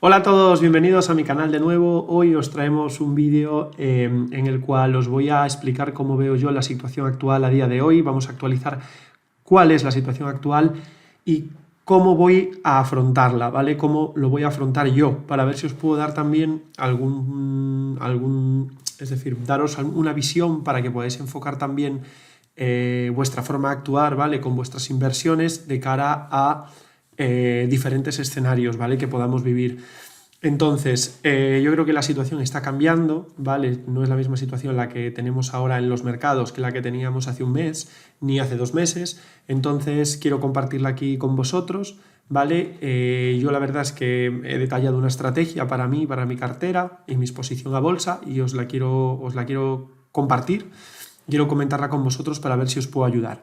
Hola a todos, bienvenidos a mi canal de nuevo. Hoy os traemos un vídeo en el cual os voy a explicar cómo veo yo la situación actual a día de hoy. Vamos a actualizar cuál es la situación actual y cómo voy a afrontarla, ¿vale? Cómo lo voy a afrontar yo, para ver si os puedo dar también es decir, daros una visión para que podáis enfocar también vuestra forma de actuar, ¿vale? Con vuestras inversiones de cara a diferentes escenarios, ¿vale? Que podamos vivir. Entonces, yo creo que la situación está cambiando, ¿vale? No es la misma situación la que tenemos ahora en los mercados que la que teníamos hace un mes, ni hace 2 meses. Entonces, quiero compartirla aquí con vosotros, ¿vale? Yo la verdad es que he detallado una estrategia para mí, para mi cartera y mi exposición a bolsa y os la quiero compartir. Quiero comentarla con vosotros para ver si os puedo ayudar.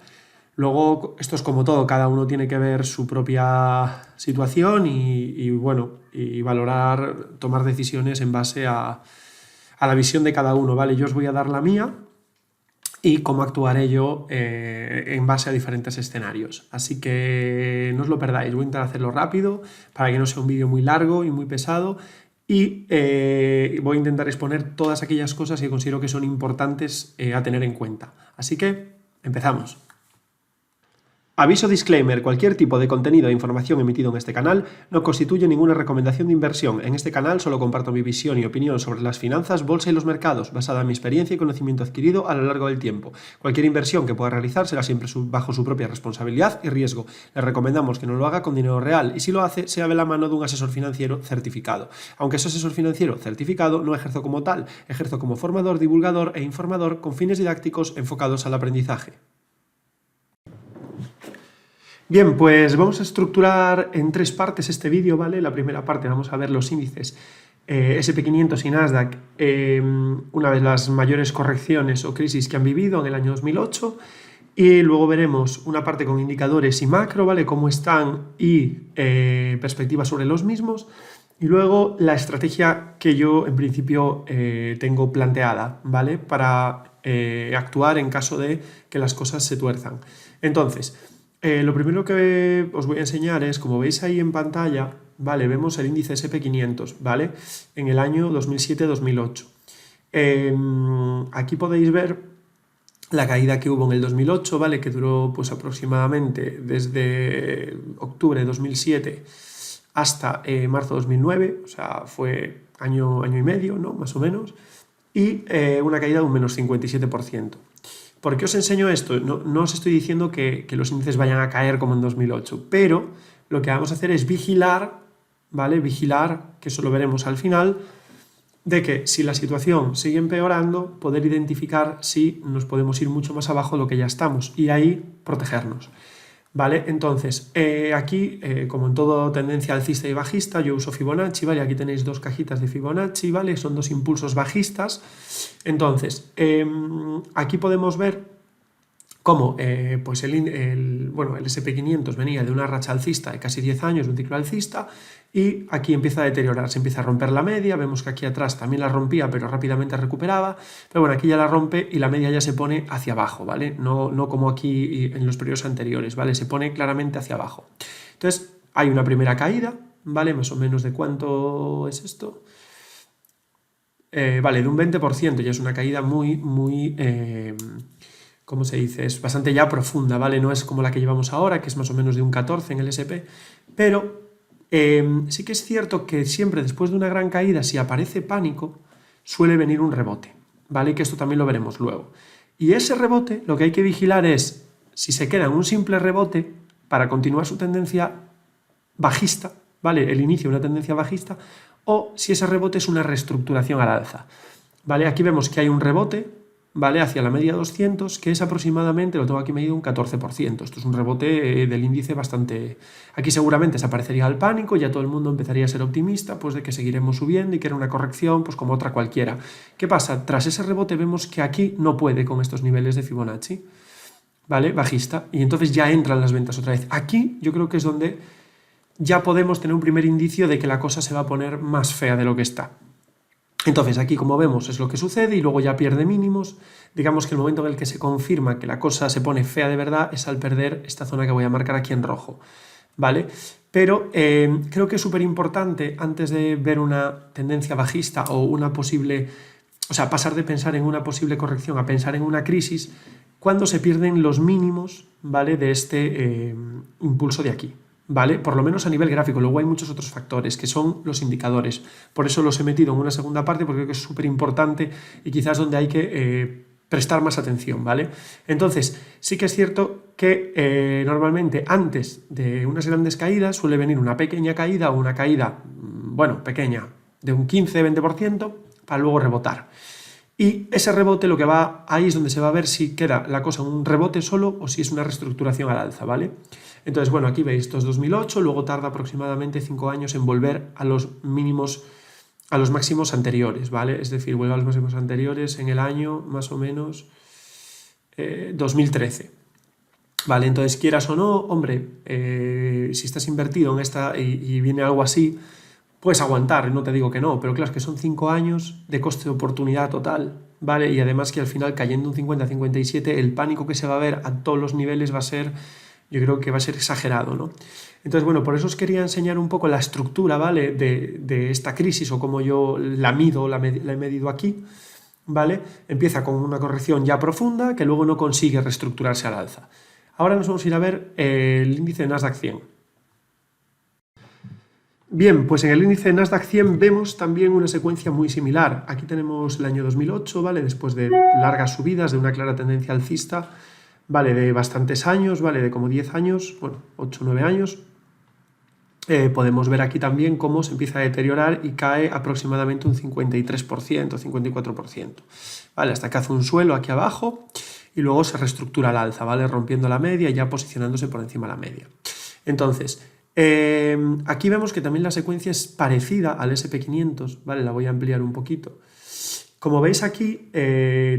Luego, esto es como todo, cada uno tiene que ver su propia situación y valorar, tomar decisiones en base a la visión de cada uno, ¿vale? Yo os voy a dar la mía y cómo actuaré yo en base a diferentes escenarios. Así que no os lo perdáis, voy a intentar hacerlo rápido para que no sea un vídeo muy largo y muy pesado y voy a intentar exponer todas aquellas cosas que considero que son importantes a tener en cuenta. Así que empezamos. Aviso disclaimer, cualquier tipo de contenido e información emitido en este canal no constituye ninguna recomendación de inversión. En este canal solo comparto mi visión y opinión sobre las finanzas, bolsa y los mercados, basada en mi experiencia y conocimiento adquirido a lo largo del tiempo. Cualquier inversión que pueda realizar será siempre bajo su propia responsabilidad y riesgo. Le recomendamos que no lo haga con dinero real y si lo hace, sea de la mano de un asesor financiero certificado. Aunque ese asesor financiero certificado no ejerzo como tal, ejerzo como formador, divulgador e informador con fines didácticos enfocados al aprendizaje. Bien, pues vamos a estructurar en 3 partes este vídeo, ¿vale? La primera parte vamos a ver los índices SP500 y Nasdaq, una de las mayores correcciones o crisis que han vivido en el año 2008, y luego veremos una parte con indicadores y macro, ¿vale? Cómo están y perspectivas sobre los mismos, y luego la estrategia que yo en principio tengo planteada, ¿vale? Para actuar en caso de que las cosas se tuerzan. Entonces, lo primero que os voy a enseñar es, como veis ahí en pantalla, ¿vale? Vemos el índice SP500, ¿vale? En el año 2007-2008. Aquí podéis ver la caída que hubo en el 2008, ¿vale? Que duró pues aproximadamente desde octubre de 2007 hasta marzo de 2009, o sea, fue año y medio, ¿no? Más o menos, y una caída de un menos 57%. ¿Por qué os enseño esto? No os estoy diciendo que los índices vayan a caer como en 2008, pero lo que vamos a hacer es vigilar, ¿vale? Vigilar, que eso lo veremos al final, de que si la situación sigue empeorando, poder identificar si nos podemos ir mucho más abajo de lo que ya estamos y ahí protegernos. ¿Vale? Entonces, aquí, como en todo tendencia alcista y bajista, yo uso Fibonacci, ¿vale? Aquí tenéis 2 cajitas de Fibonacci, ¿vale? Son 2 impulsos bajistas. Entonces, aquí podemos ver cómo pues el SP500 venía de una racha alcista de casi 10 años, un ciclo alcista, y aquí empieza a deteriorarse, empieza a romper la media, vemos que aquí atrás también la rompía, pero rápidamente recuperaba, pero bueno, aquí ya la rompe y la media ya se pone hacia abajo, ¿vale? No como aquí en los periodos anteriores, ¿vale? Se pone claramente hacia abajo. Entonces, hay una primera caída, ¿vale? Más o menos, ¿de cuánto es esto? Vale, de un 20%, ya es una caída muy, ¿cómo se dice? Es bastante ya profunda, ¿vale? No es como la que llevamos ahora, que es más o menos de un 14 en el SP, pero sí que es cierto que siempre después de una gran caída, si aparece pánico, suele venir un rebote, ¿vale? Que esto también lo veremos luego. Y ese rebote, lo que hay que vigilar es si se queda en un simple rebote para continuar su tendencia bajista, ¿vale? El inicio de una tendencia bajista, o si ese rebote es una reestructuración al alza, ¿vale? Aquí vemos que hay un rebote, ¿vale? Hacia la media 200, que es aproximadamente, lo tengo aquí medido, un 14%. Esto es un rebote del índice bastante... Aquí seguramente desaparecería el pánico, ya todo el mundo empezaría a ser optimista, pues de que seguiremos subiendo y que era una corrección, pues como otra cualquiera. ¿Qué pasa? Tras ese rebote vemos que aquí no puede con estos niveles de Fibonacci, ¿vale? Bajista, y entonces ya entran las ventas otra vez. Aquí yo creo que es donde ya podemos tener un primer indicio de que la cosa se va a poner más fea de lo que está. Entonces aquí, como vemos, es lo que sucede y luego ya pierde mínimos. Digamos que el momento en el que se confirma que la cosa se pone fea de verdad es al perder esta zona que voy a marcar aquí en rojo, ¿vale? Pero creo que es súper importante, antes de ver una tendencia bajista o una posible, o sea, pasar de pensar en una posible corrección a pensar en una crisis, cuando se pierden los mínimos, ¿vale? De este impulso de aquí, ¿vale? Por lo menos a nivel gráfico. Luego hay muchos otros factores, que son los indicadores. Por eso los he metido en una segunda parte, porque creo que es súper importante y quizás donde hay que prestar más atención, ¿vale? Entonces, sí que es cierto que normalmente antes de unas grandes caídas suele venir una pequeña caída o una caída, bueno, pequeña, de un 15-20%, para luego rebotar. Y ese rebote lo que va, ahí es donde se va a ver si queda la cosa un rebote solo o si es una reestructuración al alza, ¿vale? Entonces, bueno, aquí veis, esto es 2008, luego tarda aproximadamente 5 años en volver a los mínimos, a los máximos anteriores, ¿vale? Es decir, vuelve a los máximos anteriores en el año más o menos 2013. Vale, entonces quieras o no, hombre, si estás invertido en esta y viene algo así, puedes aguantar, no te digo que no, pero claro, es que son 5 años de coste de oportunidad total, ¿vale? Y además que al final cayendo un 50-57, el pánico que se va a ver a todos los niveles va a ser, yo creo que va a ser exagerado, ¿no? Entonces, bueno, por eso os quería enseñar un poco la estructura, ¿vale? De esta crisis o cómo yo la mido, la he medido aquí, ¿vale? Empieza con una corrección ya profunda que luego no consigue reestructurarse al alza. Ahora nos vamos a ir a ver el índice de Nasdaq 100. Bien, pues en el índice de Nasdaq 100 vemos también una secuencia muy similar. Aquí tenemos el año 2008, ¿vale? Después de largas subidas, de una clara tendencia alcista, ¿vale? De bastantes años, ¿vale? De como 10 años, bueno, 8 o 9 años. Podemos ver aquí también cómo se empieza a deteriorar y cae aproximadamente un 53%, 54%, ¿vale? Hasta que hace un suelo aquí abajo y luego se reestructura al alza, ¿vale? Rompiendo la media y ya posicionándose por encima de la media. Entonces, aquí vemos que también la secuencia es parecida al SP500, ¿vale? La voy a ampliar un poquito. Como veis aquí,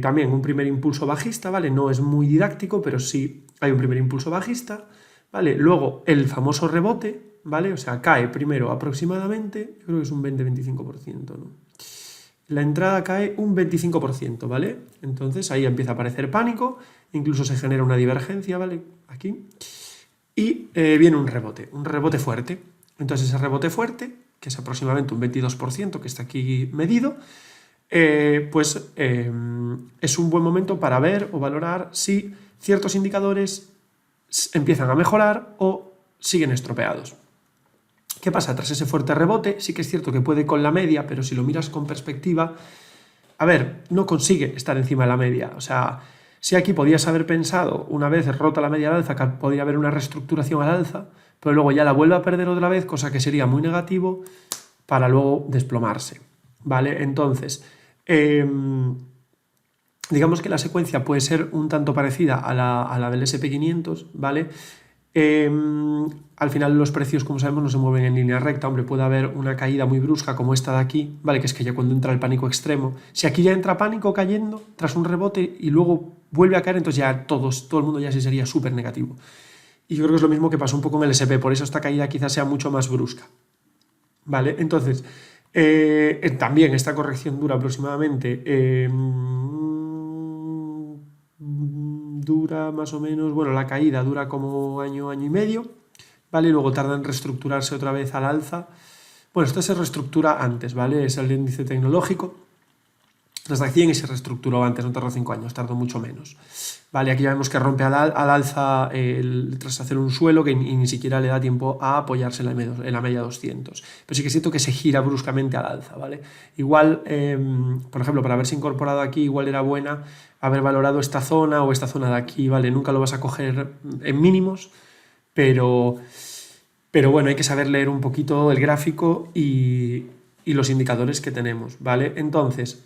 también un primer impulso bajista, ¿vale? No es muy didáctico, pero sí hay un primer impulso bajista, ¿vale? Luego el famoso rebote, ¿vale? O sea, cae primero aproximadamente, yo creo que es un 20-25%, ¿no? La entrada cae un 25%, ¿vale? Entonces ahí empieza a aparecer pánico, incluso se genera una divergencia, ¿vale? Aquí. Y viene un rebote fuerte. Entonces ese rebote fuerte, que es aproximadamente un 22%, que está aquí medido, pues es un buen momento para ver o valorar si ciertos indicadores empiezan a mejorar o siguen estropeados. ¿Qué pasa? Tras ese fuerte rebote, sí que es cierto que puede con la media, pero si lo miras con perspectiva, a ver, no consigue estar encima de la media. O sea, si aquí podías haber pensado, una vez rota la media al alza, que podría haber una reestructuración al alza, pero luego ya la vuelve a perder otra vez, cosa que sería muy negativo para luego desplomarse, ¿vale? Entonces, digamos que la secuencia puede ser un tanto parecida a la del SP500, ¿vale? Al final los precios, como sabemos, no se mueven en línea recta. Hombre, puede haber una caída muy brusca como esta de aquí, ¿vale? Que es que ya cuando entra el pánico extremo, si aquí ya entra pánico cayendo tras un rebote y luego vuelve a caer, entonces ya todo el mundo ya sí sería súper negativo. Y yo creo que es lo mismo que pasó un poco en el SP, por eso esta caída quizás sea mucho más brusca, ¿vale? Entonces, también esta corrección dura aproximadamente dura más o menos, bueno, la caída dura como año y medio, ¿vale? Y luego tarda en reestructurarse otra vez al alza. Bueno, esto se reestructura antes, ¿vale? Es el índice tecnológico, Nasdaq 100, y se reestructuró antes, no tardó 5 años, tardó mucho menos. Vale, aquí ya vemos que rompe al alza tras hacer un suelo que ni siquiera le da tiempo a apoyarse en la media 200. Pero sí que es cierto que se gira bruscamente al alza, ¿vale? Igual, por ejemplo, para haberse incorporado aquí, igual era buena haber valorado esta zona o esta zona de aquí, ¿vale? Nunca lo vas a coger en mínimos, pero bueno, hay que saber leer un poquito el gráfico y los indicadores que tenemos, ¿vale? Entonces,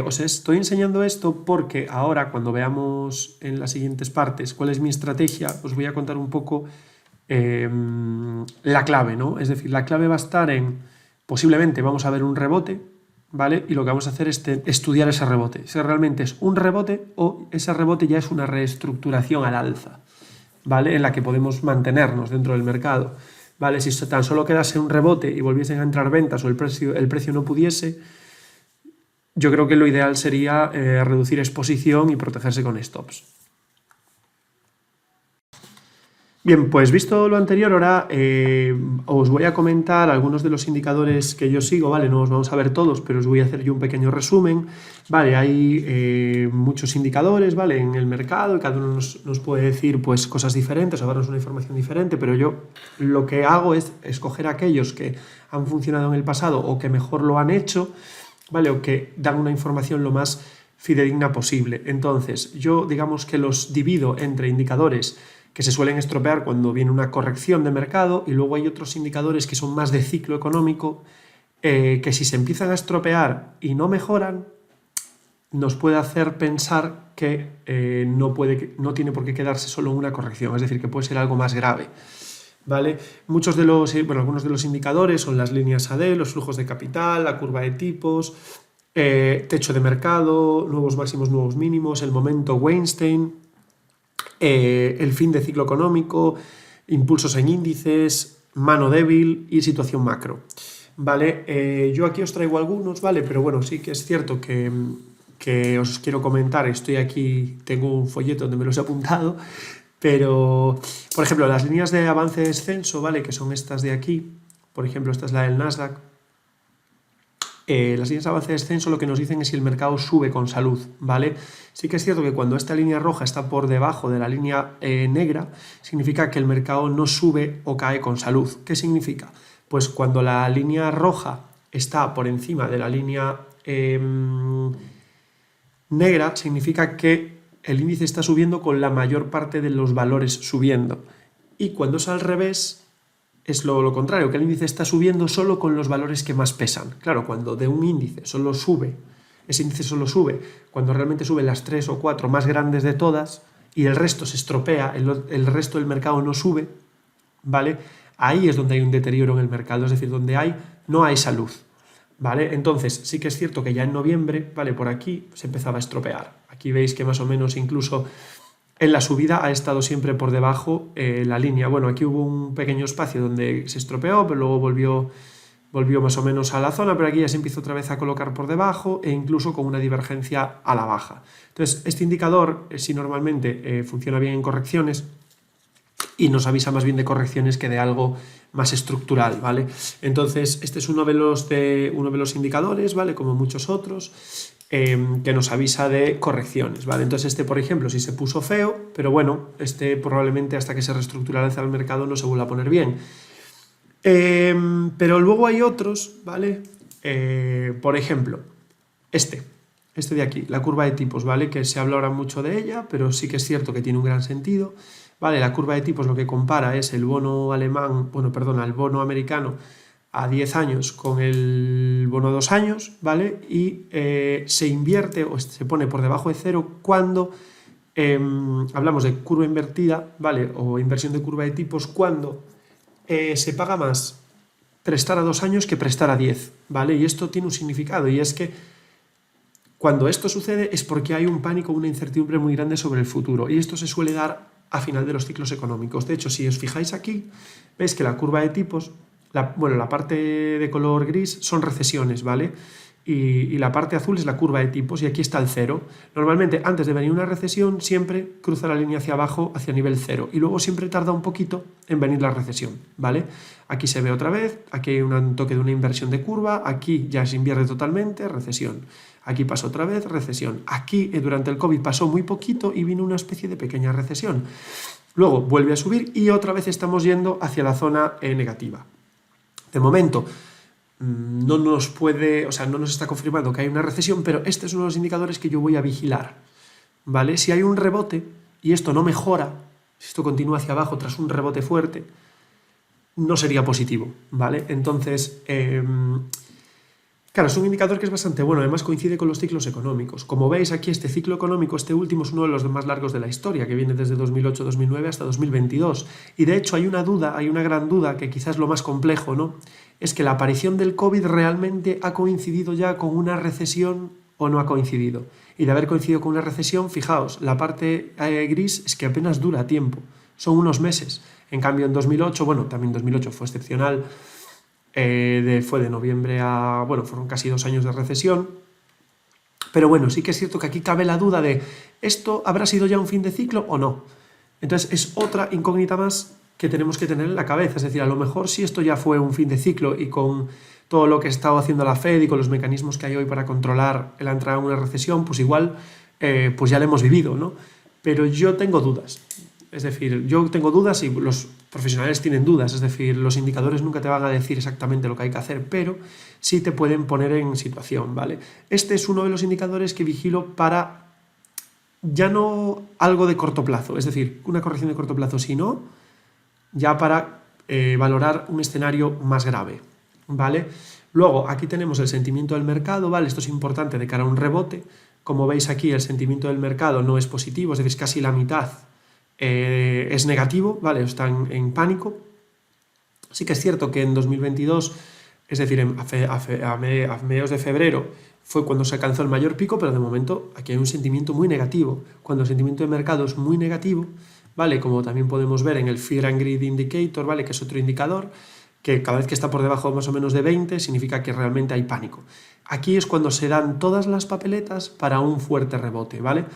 os estoy enseñando esto porque ahora, cuando veamos en las siguientes partes cuál es mi estrategia, os voy a contar un poco la clave, ¿no? Es decir, la clave va a estar en, posiblemente vamos a ver un rebote, ¿vale? Y lo que vamos a hacer es estudiar ese rebote, si realmente es un rebote o ese rebote ya es una reestructuración al alza, ¿vale? En la que podemos mantenernos dentro del mercado, ¿vale? Si tan solo quedase un rebote y volviesen a entrar ventas o el precio no pudiese, yo creo que lo ideal sería reducir exposición y protegerse con stops. Bien, pues visto lo anterior, ahora os voy a comentar algunos de los indicadores que yo sigo, ¿vale? No os vamos a ver todos, pero os voy a hacer yo un pequeño resumen, ¿vale? Hay muchos indicadores, ¿vale? En el mercado y cada uno nos puede decir pues cosas diferentes o darnos una información diferente, pero yo lo que hago es escoger aquellos que han funcionado en el pasado o que mejor lo han hecho, ¿vale? O que dan una información lo más fidedigna posible. Entonces, yo digamos que los divido entre indicadores que se suelen estropear cuando viene una corrección de mercado, y luego hay otros indicadores que son más de ciclo económico, que si se empiezan a estropear y no mejoran, nos puede hacer pensar que no tiene por qué quedarse solo en una corrección, es decir, que puede ser algo más grave. ¿Vale? Algunos de los indicadores son las líneas AD, los flujos de capital, la curva de tipos, techo de mercado, nuevos máximos, nuevos mínimos, el momento Weinstein, el fin de ciclo económico, impulsos en índices, mano débil y situación macro. ¿Vale? Yo aquí os traigo algunos, ¿vale? Pero bueno, sí que es cierto que os quiero comentar, estoy aquí, tengo un folleto donde me los he apuntado, pero, por ejemplo, las líneas de avance-descenso, ¿vale? Que son estas de aquí, por ejemplo, esta es la del Nasdaq. Las líneas de avance-descenso lo que nos dicen es si el mercado sube con salud, ¿vale? Sí que es cierto que cuando esta línea roja está por debajo de la línea negra, significa que el mercado no sube o cae con salud. ¿Qué significa? Pues cuando la línea roja está por encima de la línea negra, significa que el índice está subiendo con la mayor parte de los valores subiendo. Y cuando es al revés, es lo contrario, que el índice está subiendo solo con los valores que más pesan. Claro, cuando de un índice solo sube, ese índice solo sube cuando realmente suben las 3 o 4 más grandes de todas y el resto se estropea, el resto del mercado no sube, ¿vale? Ahí es donde hay un deterioro en el mercado, es decir, donde no hay salud, ¿vale? Entonces, sí que es cierto que ya en noviembre, ¿vale? Por aquí se empezaba a estropear. Aquí veis que más o menos incluso en la subida ha estado siempre por debajo la línea. Bueno, aquí hubo un pequeño espacio donde se estropeó, pero luego volvió más o menos a la zona, pero aquí ya se empieza otra vez a colocar por debajo e incluso con una divergencia a la baja. Entonces, este indicador, si normalmente funciona bien en correcciones, y nos avisa más bien de correcciones que de algo más estructural, ¿vale? Entonces, este es uno de los indicadores, ¿vale? Como muchos otros, que nos avisa de correcciones, ¿vale? Entonces por ejemplo, sí se puso feo, pero bueno, probablemente hasta que se reestructuralice el mercado no se vuelva a poner bien. Pero luego hay otros, ¿vale? Por ejemplo, este de aquí, la curva de tipos, ¿vale? Que se habla ahora mucho de ella, pero sí que es cierto que tiene un gran sentido, ¿vale? La curva de tipos lo que compara es el bono el bono americano a 10 años con el bono a 2 años, ¿vale? Y se invierte o se pone por debajo de cero cuando hablamos de curva invertida, ¿vale? O inversión de curva de tipos cuando se paga más prestar a 2 años que prestar a 10, ¿vale? Y esto tiene un significado, y es que cuando esto sucede es porque hay un pánico, una incertidumbre muy grande sobre el futuro, y esto se suele dar a final de los ciclos económicos. De hecho, si os fijáis aquí, veis que la curva de tipos, la parte de color gris son recesiones, ¿vale? Y la parte azul es la curva de tipos, y aquí está el cero. Normalmente, antes de venir una recesión, siempre cruza la línea hacia abajo, hacia nivel cero, y luego siempre tarda un poquito en venir la recesión, ¿vale? Aquí se ve otra vez, aquí hay un toque de una inversión de curva, aquí ya se invierte totalmente, recesión. Aquí pasó otra vez, recesión. Aquí, durante el COVID, pasó muy poquito y vino una especie de pequeña recesión. Luego vuelve a subir y otra vez estamos yendo hacia la zona negativa. De momento, no nos está confirmando que hay una recesión, pero este es uno de los indicadores que yo voy a vigilar, ¿vale? Si hay un rebote y esto no mejora, si esto continúa hacia abajo tras un rebote fuerte, no sería positivo, ¿vale? Entonces, claro, es un indicador que es bastante bueno, además coincide con los ciclos económicos. Como veis aquí, este ciclo económico, este último, es uno de los más largos de la historia, que viene desde 2008-2009 hasta 2022. Y de hecho hay una gran duda, que quizás es lo más complejo, ¿no? Es que la aparición del COVID realmente ha coincidido ya con una recesión o no ha coincidido. Y de haber coincidido con una recesión, fijaos, la parte gris es que apenas dura tiempo, son unos meses. En cambio, en 2008, también 2008 fue excepcional, fue de noviembre a... fueron casi 2 años de recesión. Pero sí que es cierto que aquí cabe la duda de ¿esto habrá sido ya un fin de ciclo o no? Entonces es otra incógnita más que tenemos que tener en la cabeza. Es decir, a lo mejor si esto ya fue un fin de ciclo y con todo lo que ha estado haciendo la Fed y con los mecanismos que hay hoy para controlar la entrada en una recesión, pues igual pues ya lo hemos vivido, ¿no? Pero yo tengo dudas. Es decir, yo tengo dudas y los profesionales tienen dudas. Es decir, los indicadores nunca te van a decir exactamente lo que hay que hacer, pero sí te pueden poner en situación, ¿vale? Este es uno de los indicadores que vigilo para ya no algo de corto plazo, es decir, una corrección de corto plazo, sino ya para valorar un escenario más grave, ¿vale? Luego, aquí tenemos el sentimiento del mercado, ¿vale? Esto es importante de cara a un rebote. Como veis aquí, el sentimiento del mercado no es positivo, es decir, casi la mitad es negativo, ¿vale? Están en pánico. Sí que es cierto que en 2022, es decir, a mediados de febrero, fue cuando se alcanzó el mayor pico, pero de momento aquí hay un sentimiento muy negativo. Cuando el sentimiento de mercado es muy negativo, ¿vale? Como también podemos ver en el Fear and Greed Indicator, ¿vale? Que es otro indicador, que cada vez que está por debajo más o menos de 20 significa que realmente hay pánico. Aquí es cuando se dan todas las papeletas para un fuerte rebote, ¿vale?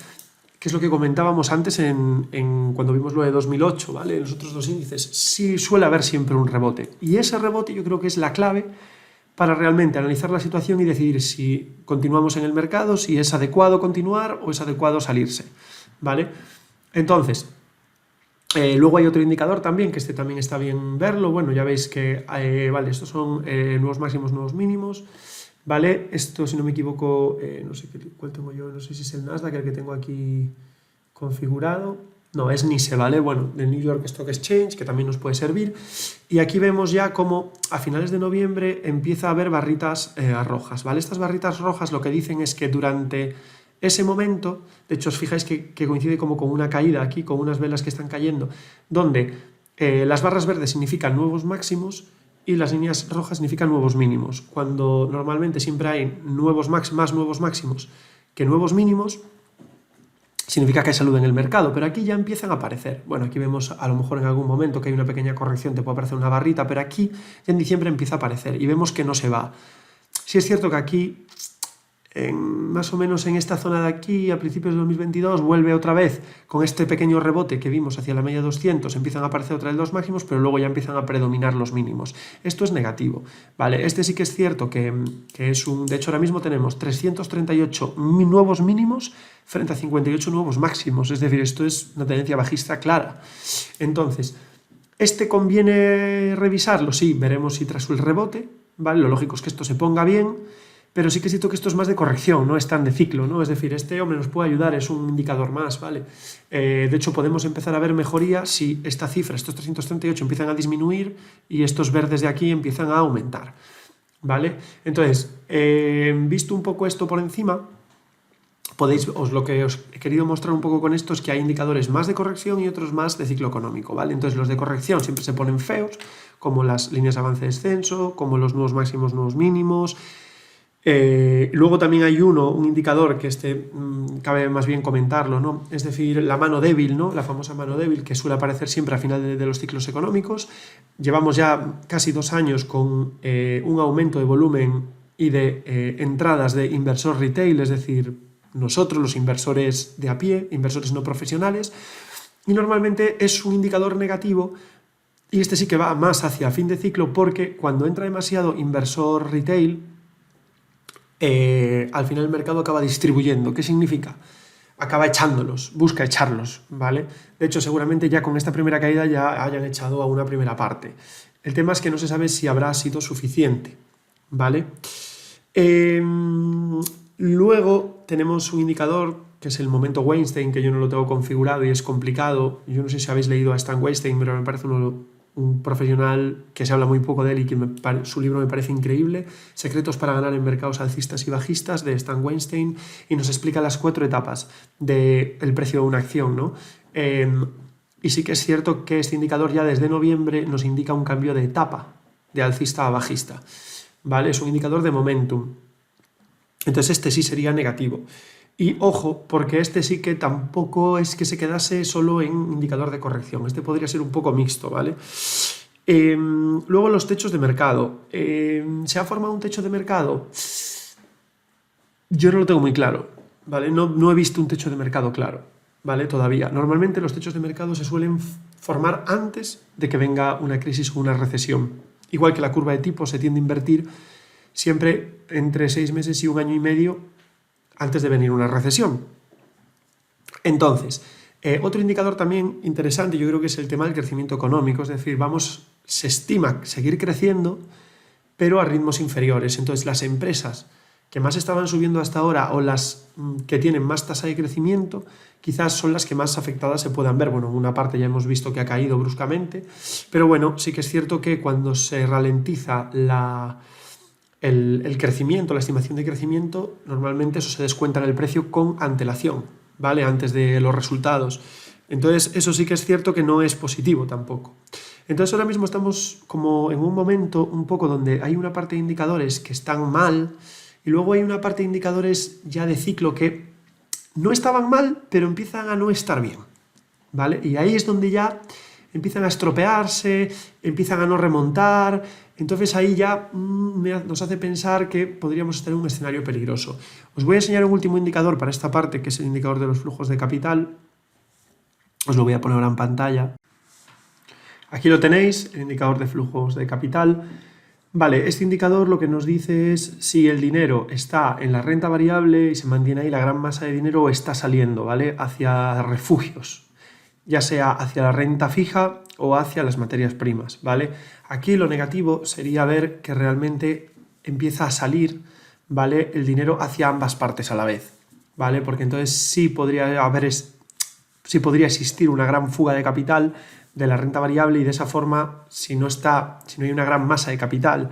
Que es lo que comentábamos antes cuando vimos lo de 2008, ¿vale? En los otros dos índices sí suele haber siempre un rebote. Y ese rebote yo creo que es la clave para realmente analizar la situación y decidir si continuamos en el mercado, si es adecuado continuar o es adecuado salirse, ¿vale? Entonces, luego hay otro indicador también, que este también está bien verlo. Bueno, ya veis que, vale, estos son nuevos máximos, nuevos mínimos, ¿vale? Esto, si no me equivoco, no sé cuál tengo yo, no sé si es el Nasdaq, el que tengo aquí configurado. No, es NICE, ¿vale? Bueno, del New York Stock Exchange, que también nos puede servir. Y aquí vemos ya cómo a finales de noviembre empieza a haber barritas rojas, ¿vale? Estas barritas rojas lo que dicen es que durante ese momento, de hecho os fijáis que coincide como con una caída aquí, con unas velas que están cayendo, donde las barras verdes significan nuevos máximos y las líneas rojas significan nuevos mínimos. Cuando normalmente siempre hay más nuevos máximos que nuevos mínimos, significa que hay salud en el mercado, pero aquí ya empiezan a aparecer. Bueno, aquí vemos a lo mejor en algún momento que hay una pequeña corrección, te puede aparecer una barrita, pero aquí en diciembre empieza a aparecer y vemos que no se va. Sí es cierto que aquí, más o menos en esta zona de aquí, a principios de 2022, vuelve otra vez con este pequeño rebote que vimos hacia la media 200, empiezan a aparecer otra vez los máximos, pero luego ya empiezan a predominar los mínimos. Esto es negativo, ¿vale? Este sí que es cierto que es un... De hecho, ahora mismo tenemos 338 nuevos mínimos frente a 58 nuevos máximos, es decir, esto es una tendencia bajista clara. Entonces, ¿este conviene revisarlo? Sí, veremos si tras el rebote, ¿vale? Lo lógico es que esto se ponga bien, pero sí que siento que esto es más de corrección, no es tan de ciclo, ¿no? Es decir, este hombre nos puede ayudar, es un indicador más, ¿vale? De hecho, podemos empezar a ver mejoría si esta cifra, estos 338, empiezan a disminuir y estos verdes de aquí empiezan a aumentar, ¿vale? Entonces, visto un poco esto por encima, lo que os he querido mostrar un poco con esto es que hay indicadores más de corrección y otros más de ciclo económico, ¿vale? Entonces, los de corrección siempre se ponen feos, como las líneas de avance-descenso, como los nuevos máximos, nuevos mínimos. Luego también hay un indicador que cabe más bien comentarlo, ¿no? Es decir, la mano débil, ¿no? La famosa mano débil que suele aparecer siempre a final de los ciclos económicos. Llevamos ya casi 2 años con un aumento de volumen y de entradas de inversor retail, es decir, nosotros los inversores de a pie, inversores no profesionales, y normalmente es un indicador negativo. Y este sí que va más hacia fin de ciclo porque cuando entra demasiado inversor retail, al final el mercado acaba distribuyendo. ¿Qué significa? Acaba echándolos, busca echarlos, ¿vale? De hecho, seguramente ya con esta primera caída ya hayan echado a una primera parte. El tema es que no se sabe si habrá sido suficiente, ¿vale? Luego tenemos un indicador que es el momento Weinstein, que yo no lo tengo configurado y es complicado. Yo no sé si habéis leído a Stan Weinstein, pero me parece un profesional que se habla muy poco de él y que su libro me parece increíble, Secretos para ganar en mercados alcistas y bajistas, de Stan Weinstein, y nos explica las 4 etapas del precio de una acción, ¿no? Y sí que es cierto que este indicador ya desde noviembre nos indica un cambio de etapa, de alcista a bajista, ¿vale? Es un indicador de momentum. Entonces este sí sería negativo. Y ojo, porque este sí que tampoco es que se quedase solo en indicador de corrección. Este podría ser un poco mixto, ¿vale? Luego los techos de mercado. ¿Se ha formado un techo de mercado? Yo no lo tengo muy claro, ¿vale? No he visto un techo de mercado claro. ¿vale? Todavía. Normalmente los techos de mercado se suelen formar antes de que venga una crisis o una recesión. Igual que la curva de tipo se tiende a invertir siempre entre 6 meses y 1 año y medio antes de venir una recesión. Entonces, otro indicador también interesante yo creo que es el tema del crecimiento económico, es decir, se estima seguir creciendo, pero a ritmos inferiores. Entonces, las empresas que más estaban subiendo hasta ahora o las que tienen más tasa de crecimiento, quizás son las que más afectadas se puedan ver. Bueno, en una parte ya hemos visto que ha caído bruscamente, pero bueno, sí que es cierto que cuando se ralentiza el crecimiento, la estimación de crecimiento, normalmente eso se descuenta en el precio con antelación, ¿vale? Antes de los resultados. Entonces, eso sí que es cierto que no es positivo tampoco. Entonces, ahora mismo estamos como en un momento un poco donde hay una parte de indicadores que están mal y luego hay una parte de indicadores ya de ciclo que no estaban mal, pero empiezan a no estar bien, ¿vale? Y ahí es donde ya empiezan a estropearse, empiezan a no remontar, entonces ahí ya nos hace pensar que podríamos estar en un escenario peligroso. Os voy a enseñar un último indicador para esta parte, que es el indicador de los flujos de capital. Os lo voy a poner ahora en pantalla. Aquí lo tenéis, el indicador de flujos de capital. Vale, este indicador lo que nos dice es si el dinero está en la renta variable y se mantiene ahí la gran masa de dinero o está saliendo, ¿vale? Hacia refugios, ya sea hacia la renta fija o hacia las materias primas, ¿vale? Aquí lo negativo sería ver que realmente empieza a salir, ¿vale? El dinero hacia ambas partes a la vez, ¿vale? Porque entonces sí podría existir una gran fuga de capital de la renta variable y de esa forma, si no hay una gran masa de capital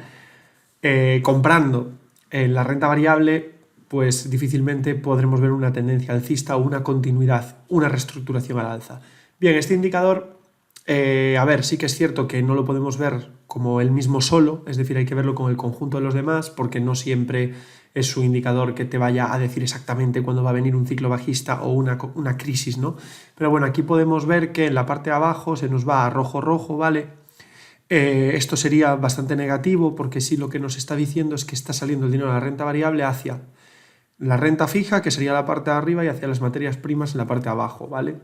comprando en la renta variable, pues difícilmente podremos ver una tendencia alcista o una continuidad, una reestructuración al alza. Bien, este indicador, a ver, sí que es cierto que no lo podemos ver como el mismo solo, es decir, hay que verlo con el conjunto de los demás, porque no siempre es un indicador que te vaya a decir exactamente cuándo va a venir un ciclo bajista o una crisis, ¿no? Pero bueno, aquí podemos ver que en la parte de abajo se nos va a rojo, ¿vale? Esto sería bastante negativo porque sí lo que nos está diciendo es que está saliendo el dinero de la renta variable hacia la renta fija, que sería la parte de arriba, y hacia las materias primas en la parte de abajo, ¿vale?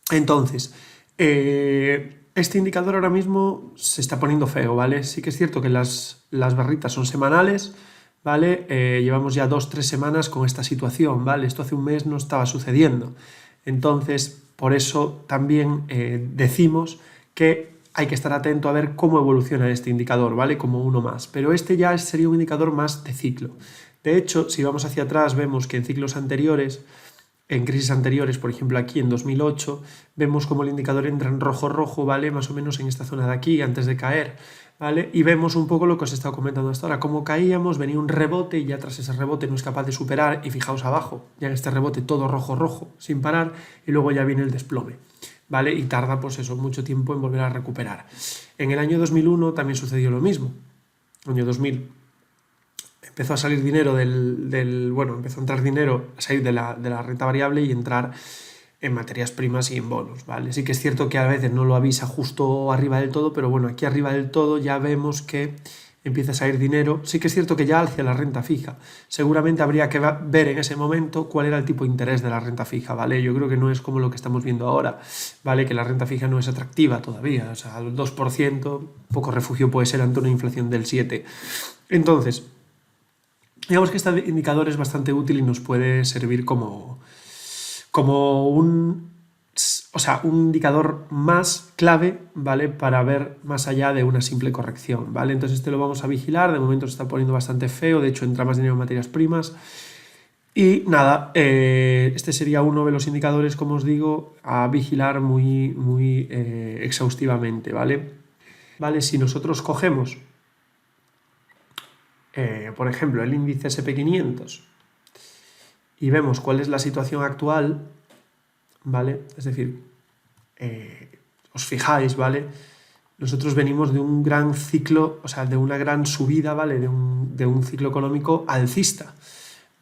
Entonces, este indicador ahora mismo se está poniendo feo, ¿vale? Sí que es cierto que las barritas son semanales, ¿vale? Llevamos ya 2-3 semanas con esta situación, ¿vale? Esto hace un mes no estaba sucediendo. Entonces, por eso también decimos que hay que estar atento a ver cómo evoluciona este indicador, ¿vale? Como uno más. Pero este ya sería un indicador más de ciclo. De hecho, si vamos hacia atrás, vemos que en ciclos anteriores, en crisis anteriores, por ejemplo aquí en 2008, vemos como el indicador entra en rojo, ¿vale? Más o menos en esta zona de aquí, antes de caer, ¿vale? Y vemos un poco lo que os he estado comentando hasta ahora, cómo caíamos, venía un rebote y ya tras ese rebote no es capaz de superar, y fijaos abajo, ya en este rebote todo rojo, sin parar, y luego ya viene el desplome, ¿vale? Y tarda, pues eso, mucho tiempo en volver a recuperar. En el año 2001 también sucedió lo mismo, año 2000. Empezó a salir dinero empezó a entrar dinero, a salir de la renta variable y entrar en materias primas y en bonos, ¿vale? Sí que es cierto que a veces no lo avisa justo arriba del todo, pero bueno, aquí arriba del todo ya vemos que empieza a salir dinero. Sí que es cierto que ya hacia la renta fija. Seguramente habría que ver en ese momento cuál era el tipo de interés de la renta fija, ¿vale? Yo creo que no es como lo que estamos viendo ahora, ¿vale? Que la renta fija no es atractiva todavía, o sea, el 2%, poco refugio puede ser ante una inflación del 7%. Entonces, digamos que este indicador es bastante útil y nos puede servir como un indicador más clave, ¿vale? Para ver más allá de una simple corrección, ¿vale? Entonces este lo vamos a vigilar, de momento se está poniendo bastante feo, de hecho entra más dinero en materias primas. Y nada, este sería uno de los indicadores, como os digo, a vigilar muy exhaustivamente, ¿vale? Vale, si nosotros cogemos por ejemplo, el índice SP500 y vemos cuál es la situación actual, ¿vale? Es decir, os fijáis, ¿vale? Nosotros venimos de un gran ciclo, o sea, de una gran subida, ¿vale? De un ciclo económico alcista,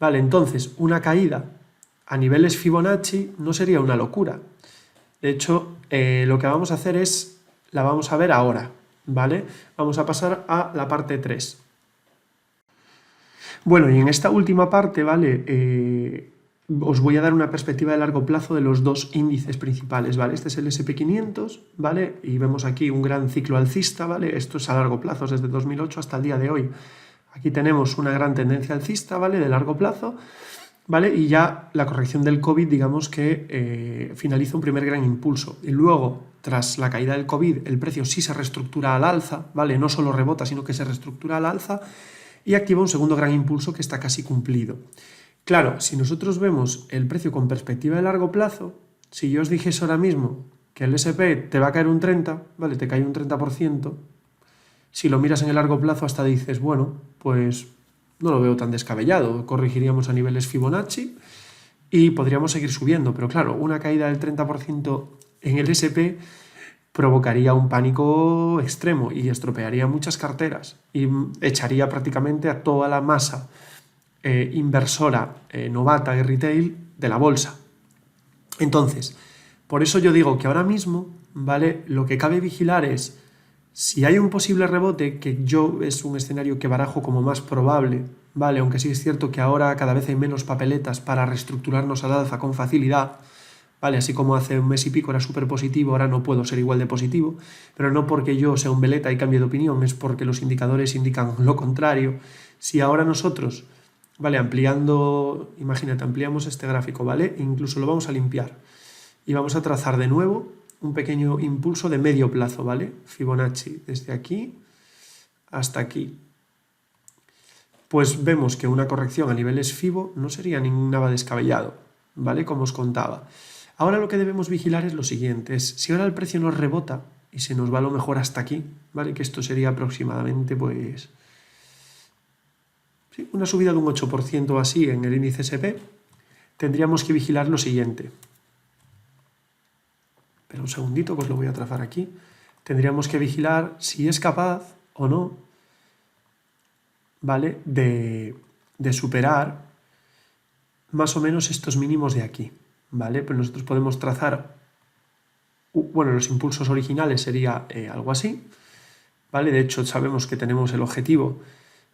¿vale? Entonces, una caída a niveles Fibonacci no sería una locura. De hecho, lo que vamos a hacer la vamos a ver ahora, ¿vale? Vamos a pasar a la parte 3. Bueno, y en esta última parte, ¿vale? os voy a dar una perspectiva de largo plazo de los dos índices principales, ¿vale? Este es el SP500, ¿vale? Y vemos aquí un gran ciclo alcista, ¿vale? Esto es a largo plazo, desde 2008 hasta el día de hoy. Aquí tenemos una gran tendencia alcista, ¿vale? De largo plazo, ¿vale? Y ya la corrección del COVID, digamos que finaliza un primer gran impulso. Y luego, tras la caída del COVID, el precio sí se reestructura al alza, ¿vale? No solo rebota, sino que se reestructura al alza y activa un segundo gran impulso que está casi cumplido. Claro, si nosotros vemos el precio con perspectiva de largo plazo, si yo os dijese ahora mismo que el SP te va a caer un 30, ¿vale? Te cae un 30%, si lo miras en el largo plazo hasta dices, bueno, pues no lo veo tan descabellado, corregiríamos a niveles Fibonacci y podríamos seguir subiendo, pero claro, una caída del 30% en el SP provocaría un pánico extremo y estropearía muchas carteras y echaría prácticamente a toda la masa inversora novata y retail de la bolsa. Entonces, por eso yo digo que ahora mismo, ¿vale? Lo que cabe vigilar es si hay un posible rebote, que yo es un escenario que barajo como más probable, ¿vale? Aunque sí es cierto que ahora cada vez hay menos papeletas para reestructurarnos al alza con facilidad, ¿vale? Así como hace un mes y pico era súper positivo, ahora no puedo ser igual de positivo, pero no porque yo sea un veleta y cambie de opinión, es porque los indicadores indican lo contrario. Si ahora nosotros, ¿vale? Ampliando, imagínate, ampliamos este gráfico, ¿vale? Incluso lo vamos a limpiar y vamos a trazar de nuevo un pequeño impulso de medio plazo, ¿vale? Fibonacci, desde aquí hasta aquí. Pues vemos que una corrección a niveles Fibo no sería nada descabellado, ¿vale? Como os contaba. Ahora lo que debemos vigilar es lo siguiente, es si ahora el precio nos rebota y se nos va a lo mejor hasta aquí, ¿vale? Que esto sería aproximadamente, pues, sí, una subida de un 8% así en el índice SP, tendríamos que vigilar lo siguiente. Pero un segundito, pues lo voy a trazar aquí. Tendríamos que vigilar si es capaz o no, ¿vale? De superar más o menos estos mínimos de aquí, ¿vale? Pues nosotros podemos trazar, bueno, los impulsos originales sería algo así, ¿vale? De hecho, sabemos que tenemos el objetivo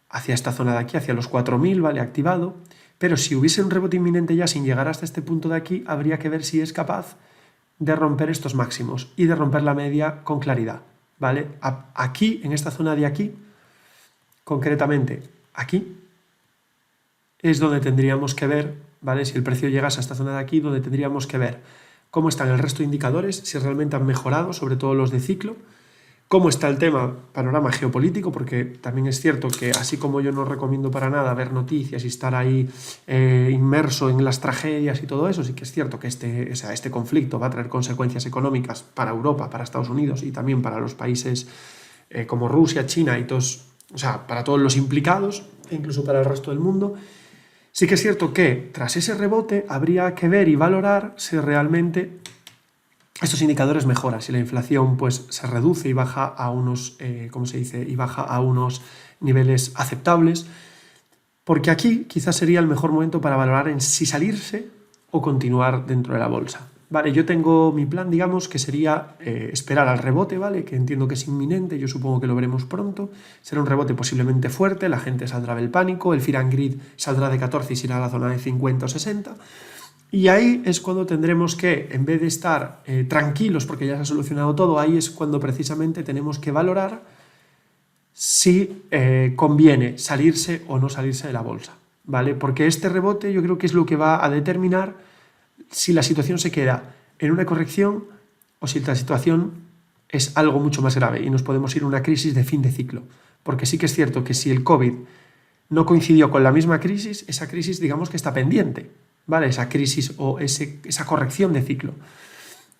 hacia esta zona de aquí, hacia los 4.000, ¿vale? Activado, pero si hubiese un rebote inminente ya sin llegar hasta este punto de aquí, habría que ver si es capaz de romper estos máximos y de romper la media con claridad, ¿vale? Aquí, en esta zona de aquí, concretamente aquí, es donde tendríamos que ver, ¿vale? Si el precio llegase a esta zona de aquí, donde tendríamos que ver cómo están el resto de indicadores, si realmente han mejorado, sobre todo los de ciclo, cómo está el panorama geopolítico, porque también es cierto que así como yo no recomiendo para nada ver noticias y estar ahí inmerso en las tragedias y todo eso, sí que es cierto que este conflicto va a traer consecuencias económicas para Europa, para Estados Unidos y también para los países como Rusia, China y todos, o sea, para todos los implicados, e incluso para el resto del mundo. Sí que es cierto que tras ese rebote habría que ver y valorar si realmente estos indicadores mejoran, si la inflación pues, se reduce y baja a unos, y baja a unos niveles aceptables, porque aquí quizás sería el mejor momento para valorar en si salirse o continuar dentro de la bolsa. Vale, yo tengo mi plan, digamos, que sería esperar al rebote, ¿vale? Que entiendo que es inminente, yo supongo que lo veremos pronto. Será un rebote posiblemente fuerte, la gente saldrá del pánico, el Fear and Greed saldrá de 14 y se irá a la zona de 50 o 60. Y ahí es cuando tendremos que, en vez de estar tranquilos porque ya se ha solucionado todo, ahí es cuando precisamente tenemos que valorar si conviene salirse o no salirse de la bolsa, ¿vale? Porque este rebote yo creo que es lo que va a determinar si la situación se queda en una corrección o si la situación es algo mucho más grave y nos podemos ir a una crisis de fin de ciclo. Porque sí que es cierto que si el COVID no coincidió con la misma crisis, esa crisis digamos que está pendiente, ¿vale? Esa crisis o esa corrección de ciclo,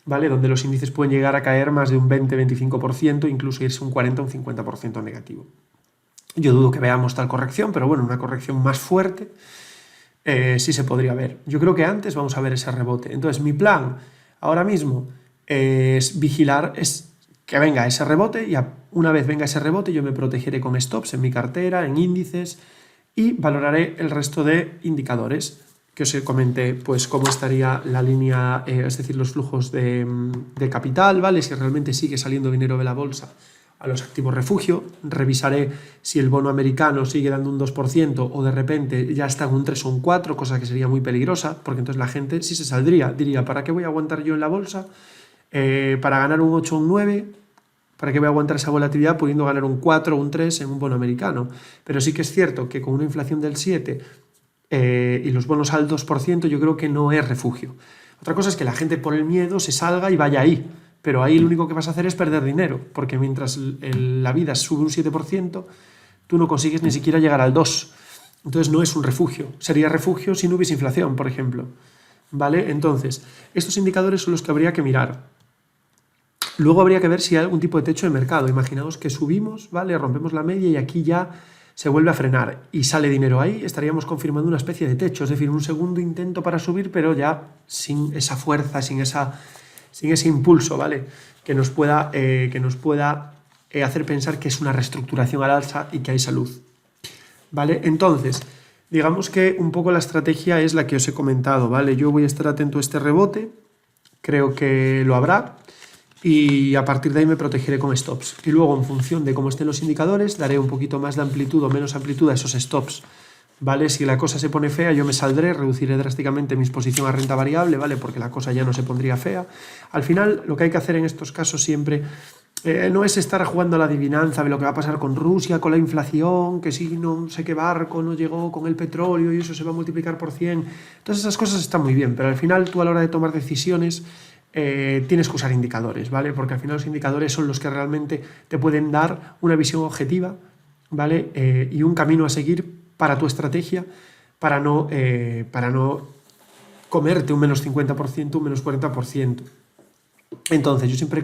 ¿vale? Donde los índices pueden llegar a caer más de un 20-25%, incluso irse un 40 o un 50% negativo. Yo dudo que veamos tal corrección, pero bueno, una corrección más fuerte sí se podría ver. Yo creo que antes vamos a ver ese rebote. Entonces, mi plan ahora mismo es vigilar, es que venga ese rebote y una vez venga ese rebote yo me protegeré con stops en mi cartera, en índices y valoraré el resto de indicadores que os comenté, pues cómo estaría la línea, es decir, los flujos de capital, ¿vale? Si realmente sigue saliendo dinero de la bolsa a los activos refugio, revisaré si el bono americano sigue dando un 2% o de repente ya está en un 3 o un 4, cosa que sería muy peligrosa, porque entonces la gente sí se saldría, diría, ¿para qué voy a aguantar yo en la bolsa? Para ganar un 8 o un 9, ¿para qué voy a aguantar esa volatilidad pudiendo ganar un 4 o un 3 en un bono americano? Pero sí que es cierto que con una inflación del 7 y los bonos al 2%, yo creo que no es refugio. Otra cosa es que la gente por el miedo se salga y vaya ahí, pero ahí lo único que vas a hacer es perder dinero, porque mientras la vida sube un 7%, tú no consigues ni siquiera llegar al 2%. Entonces no es un refugio. Sería refugio si no hubiese inflación, por ejemplo. ¿Vale? Entonces, estos indicadores son los que habría que mirar. Luego habría que ver si hay algún tipo de techo de mercado. Imaginaos que subimos, ¿vale? Rompemos la media y aquí ya se vuelve a frenar y sale dinero ahí, estaríamos confirmando una especie de techo, es decir, un segundo intento para subir, pero ya sin esa fuerza, sin ese impulso, ¿vale? Que nos pueda hacer pensar que es una reestructuración al alza y que hay salud, ¿vale? Entonces, digamos que un poco la estrategia es la que os he comentado, ¿vale? Yo voy a estar atento a este rebote, creo que lo habrá, y a partir de ahí me protegeré con stops. Y luego, en función de cómo estén los indicadores, daré un poquito más de amplitud o menos amplitud a esos stops, ¿vale? Si la cosa se pone fea, yo me saldré, reduciré drásticamente mi exposición a renta variable, ¿vale? Porque la cosa ya no se pondría fea. Al final, lo que hay que hacer en estos casos siempre no es estar jugando a la adivinanza de lo que va a pasar con Rusia, con la inflación, que si no sé qué barco no llegó con el petróleo y eso se va a multiplicar por 100. Todas esas cosas están muy bien, pero al final tú a la hora de tomar decisiones tienes que usar indicadores, ¿vale? Porque al final los indicadores son los que realmente te pueden dar una visión objetiva, ¿vale? Y un camino a seguir para tu estrategia, para no comerte un menos 50%, un menos 40%. Entonces, yo siempre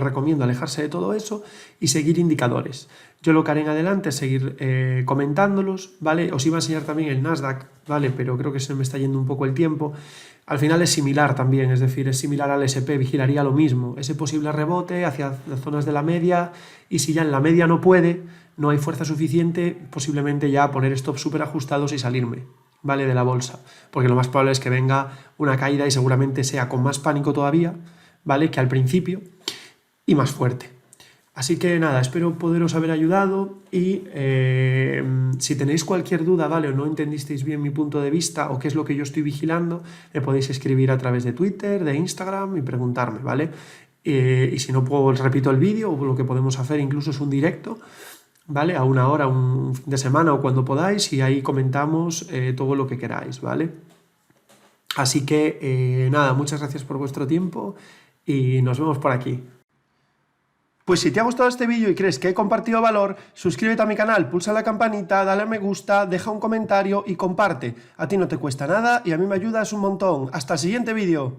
recomiendo alejarse de todo eso y seguir indicadores. Yo lo que haré en adelante es seguir comentándolos, ¿vale? Os iba a enseñar también el Nasdaq, ¿vale? Pero creo que se me está yendo un poco el tiempo. Al final es similar también, es decir, es similar al SP, vigilaría lo mismo, ese posible rebote hacia las zonas de la media, y si ya en la media no puede, no hay fuerza suficiente, posiblemente ya poner stops súper ajustados y salirme, ¿vale? De la bolsa, porque lo más probable es que venga una caída y seguramente sea con más pánico todavía, ¿vale? Que al principio, y más fuerte. Así que nada, espero poderos haber ayudado y si tenéis cualquier duda, ¿vale? O no entendisteis bien mi punto de vista o qué es lo que yo estoy vigilando, me podéis escribir a través de Twitter, de Instagram y preguntarme, ¿vale? Y si no, pues repito el vídeo, o lo que podemos hacer incluso es un directo, ¿vale? A una hora, un fin de semana o cuando podáis, y ahí comentamos todo lo que queráis, ¿vale? Así que nada, muchas gracias por vuestro tiempo y nos vemos por aquí. Pues si te ha gustado este vídeo y crees que he compartido valor, suscríbete a mi canal, pulsa la campanita, dale a me gusta, deja un comentario y comparte. A ti no te cuesta nada y a mí me ayudas un montón. ¡Hasta el siguiente vídeo!